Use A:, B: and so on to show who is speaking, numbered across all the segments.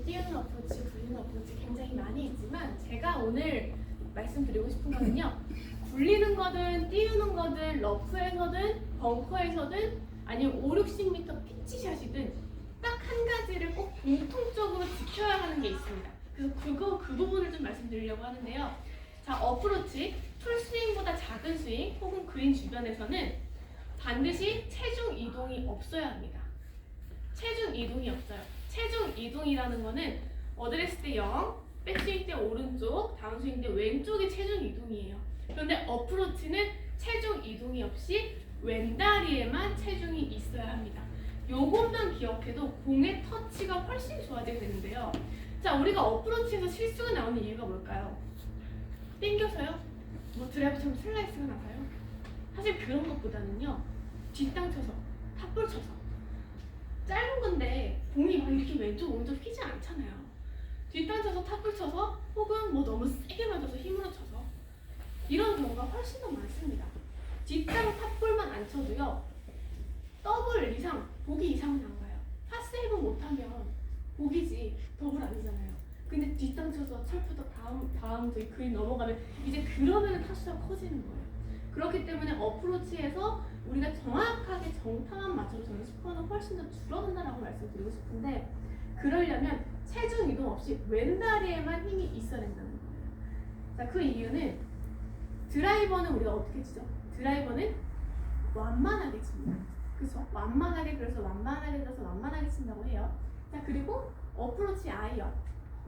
A: 띄우는 어프로치, 굴리는 어프로치 굉장히 많이 있지만 제가 오늘 말씀드리고 싶은 거는요. 굴리는 거든 띄우는 거든 러프에서든 벙커에서든 아니면 5, 60m 피치샷이든 딱 한 가지를 꼭 공통적으로 지켜야 하는 게 있습니다. 그래서 그 부분을 좀 말씀드리려고 하는데요. 자, 어프로치, 풀스윙보다 작은 스윙 혹은 그린 주변에서는 반드시 체중 이동이 없어야 합니다. 체중 이동이 없어요. 체중 이동이라는 거는 어드레스 때 0, 백스윙 때 오른쪽, 다운스윙 때 왼쪽이 체중 이동이에요. 그런데 어프로치는 체중 이동이 없이 왼다리에만 체중이 있어야 합니다. 요것만 기억해도 공의 터치가 훨씬 좋아지게 되는데요. 자, 우리가 어프로치에서 실수가 나오는 이유가 뭘까요? 땡겨서요? 뭐 드라이브처럼 슬라이스가 나가요? 사실 그런 것보다는요. 뒷땅 쳐서, 탑볼 쳐서 짧은 건데 공이 막 이렇게 왼쪽 오른쪽 휘지 않잖아요. 뒷땅 쳐서 탑볼 쳐서 혹은 뭐 너무 세게 맞아서 힘으로 쳐서 이런 경우가 훨씬 더 많습니다. 뒷땅 탑볼만 안 쳐도요. 더블 이상, 보기 이상은 나와요. 파7 못하면 보기지 더블 아니잖아요. 근데 뒷땅 쳐서 철푸덕 다음 저희 그린 넘어가면 이제 그러면 타수가 커지는 거예요. 그렇기 때문에 어프로치에서 우리가 정확하게 정타만 맞춰서 연습하는 훨씬 더 줄어든다라고 말씀드리고 싶은데 그러려면 체중 이동 없이 왼다리에만 힘이 있어야 된다는 거예요. 자, 그 이유는 드라이버는 우리가 어떻게 치죠? 드라이버는 완만하게 칩니다. 그죠? 완만하게, 그래서 완만하게 들어서 완만하게 친다고 해요. 자, 그리고 어프로치 아이언,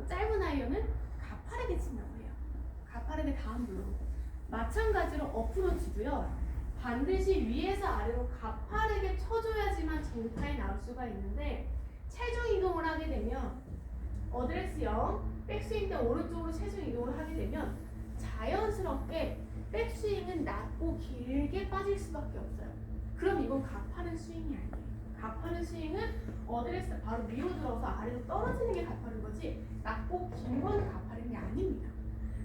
A: 짧은 아이언은 가파르게 친다고 해요. 가파르게 다음 블로. 마찬가지로 어프로치도요. 반드시 위에서 아래로 가파르게 쳐줘야지만 정타에 나올 수가 있는데 체중 이동을 하게 되면 어드레스 0, 백스윙 때 오른쪽으로 체중 이동을 하게 되면 자연스럽게 백스윙은 낮고 길게 빠질 수밖에 없어요. 그럼 이건 가파른 스윙이 아니에요. 가파른 스윙은 어드레스 바로 위로 들어서 아래로 떨어지는 게 가파른 거지 낮고 긴 거는 가파른 게 아닙니다.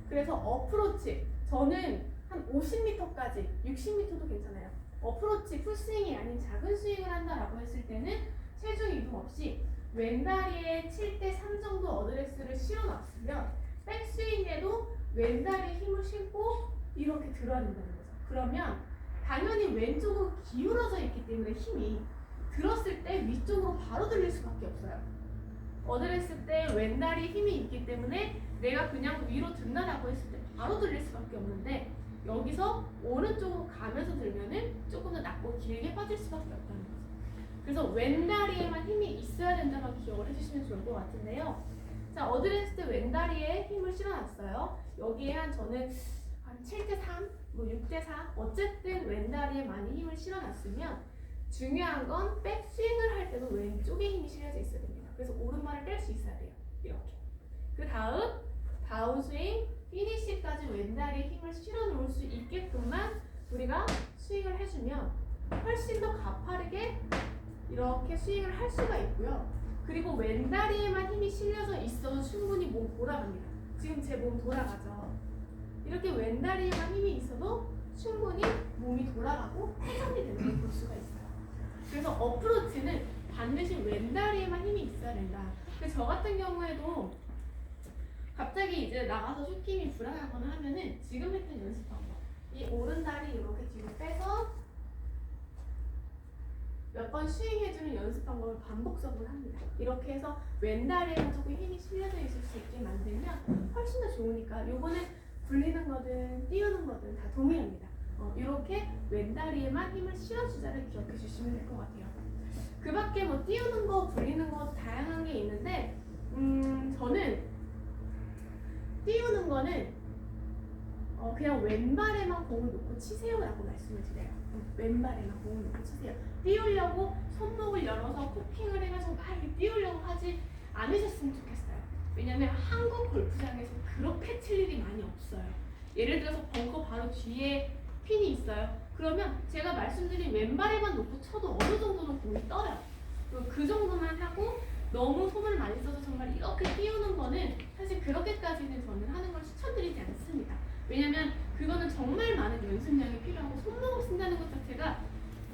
A: 그래서 어프로치 저는 한 50m까지 60m도 괜찮아요. 어프로치 풀스윙이 아닌 작은 스윙을 한다라고 했을 때는 체중 이동 없이 왼다리에 7대3 정도 어드레스를 실어놨으면 백스윙에도 왼다리에 힘을 실고 이렇게 들어야 된다는 거죠. 그러면 당연히 왼쪽으로 기울어져 있기 때문에 힘이 들었을 때 위쪽으로 바로 들릴 수밖에 없어요. 어드레스 때 왼다리에 힘이 있기 때문에 내가 그냥 위로 든다라고 했을 때 바로 들릴 수밖에 없는데 여기서 오른쪽으로 가면서 들면은 조금 더 낮고 길게 빠질 수밖에 없다는 거죠. 그래서 왼다리에만 힘이 있어야 된다만 기억을 해주시면 좋을 것 같은데요. 자, 어드레스 때 왼다리에 힘을 실어놨어요. 여기에 저는 한 7대3, 뭐 6대4 어쨌든 왼다리에 많이 힘을 실어놨으면 중요한 건 백스윙을 할 때도 왼쪽에 힘이 실려져 있어야 됩니다. 그래서 오른발을 뺄 수 있어야 돼요. 이렇게. 그 다음 다운스윙, 피니시까지 왼다리에 힘을 실어 놓을 수 있게끔만 우리가 스윙을 해주면 훨씬 더 가파르게 이렇게 스윙을 할 수가 있고요. 그리고 왼다리에만 힘이 실려져 있어도 충분히 몸 돌아갑니다. 지금 제 몸 돌아가죠. 이렇게 왼다리에만 힘이 있어도 충분히 몸이 돌아가고 회전이 되는 걸 볼 수가 있어요. 그래서 어프로치는 반드시 왼다리에만 힘이 있어야 된다. 근데 저 같은 경우에도 갑자기 이제 나가서 슈팅이 불안하거나 하면은 지금 했던 연습 방법. 이 오른다리 이렇게 뒤로 빼서 몇 번 스윙해주는 연습 방법을 반복적으로 합니다. 이렇게 해서 왼다리에만 조금 힘이 실려져 있을 수 있게 만들면 훨씬 더 좋으니까 요거는 굴리는 거든 띄우는 거든 다 동일합니다. 이렇게 왼다리에만 힘을 실어주자를 기억해 주시면 될 것 같아요. 그 밖에 뭐 띄우는 거, 굴리는 거 다양한 게 있는데 저는 띄우는 거는 그냥 왼발에만 공을 놓고 치세요라고 말씀을 드려요. 왼발에만 공을 놓고 치세요. 띄우려고 손목을 열어서 코핑을 해가지고 막 이렇게 띄우려고 하지 않으셨으면 좋겠어요. 왜냐면 한국 골프장에서 그렇게 칠 일이 많이 없어요. 예를 들어서 벙커 바로 뒤에 핀이 있어요. 그러면 제가 말씀드린 왼발에만 놓고 쳐도 어느 정도는 공이 떠요. 그 정도만 하고 너무 손을 많이 써서 정말 이렇게 띄우는 거는 사실 그렇게까지는 저는 하는 걸 추천드리지 않습니다. 왜냐면 그거는 정말 많은 연습량이 필요하고 손목을 쓴다는 것 자체가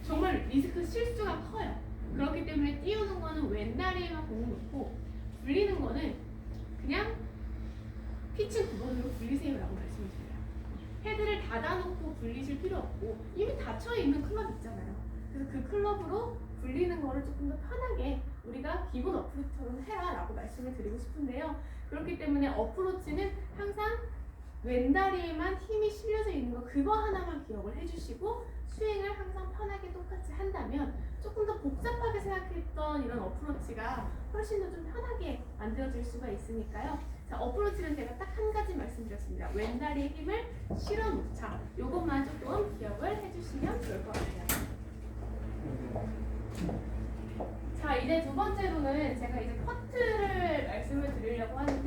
A: 정말 리스크 실수가 커요. 그렇기 때문에 띄우는 거는 왼다리에만 공을 놓고 굴리는 거는 그냥 피칭 9번으로 굴리세요라고 말씀을 드려요. 헤드를 닫아놓고 굴리실 필요 없고 이미 닫혀 있는 클럽 있잖아요. 그래서 그 클럽으로 굴리는 거를 조금 더 편하게 우리가 기본 어프로치처럼 해라라고 말씀을 드리고 싶은데요. 그렇기 때문에 어프로치는 항상 왼다리에만 힘이 실려져 있는 거 그거 하나만 기억을 해주시고 스윙을 항상 편하게 똑같이 한다면 조금 더 복잡하게 생각했던 이런 어프로치가 훨씬 더 좀 편하게 만들어질 수가 있으니까요. 자, 어프로치는 제가 딱 한 가지 말씀드렸습니다. 왼다리에 힘을 실어 놓자. 요것만 조금 기억을 해주시면 좋을 것 같아요. 자, 이제 두 번째로는 제가 이제 퍼트를 말씀을 드리려고 하는데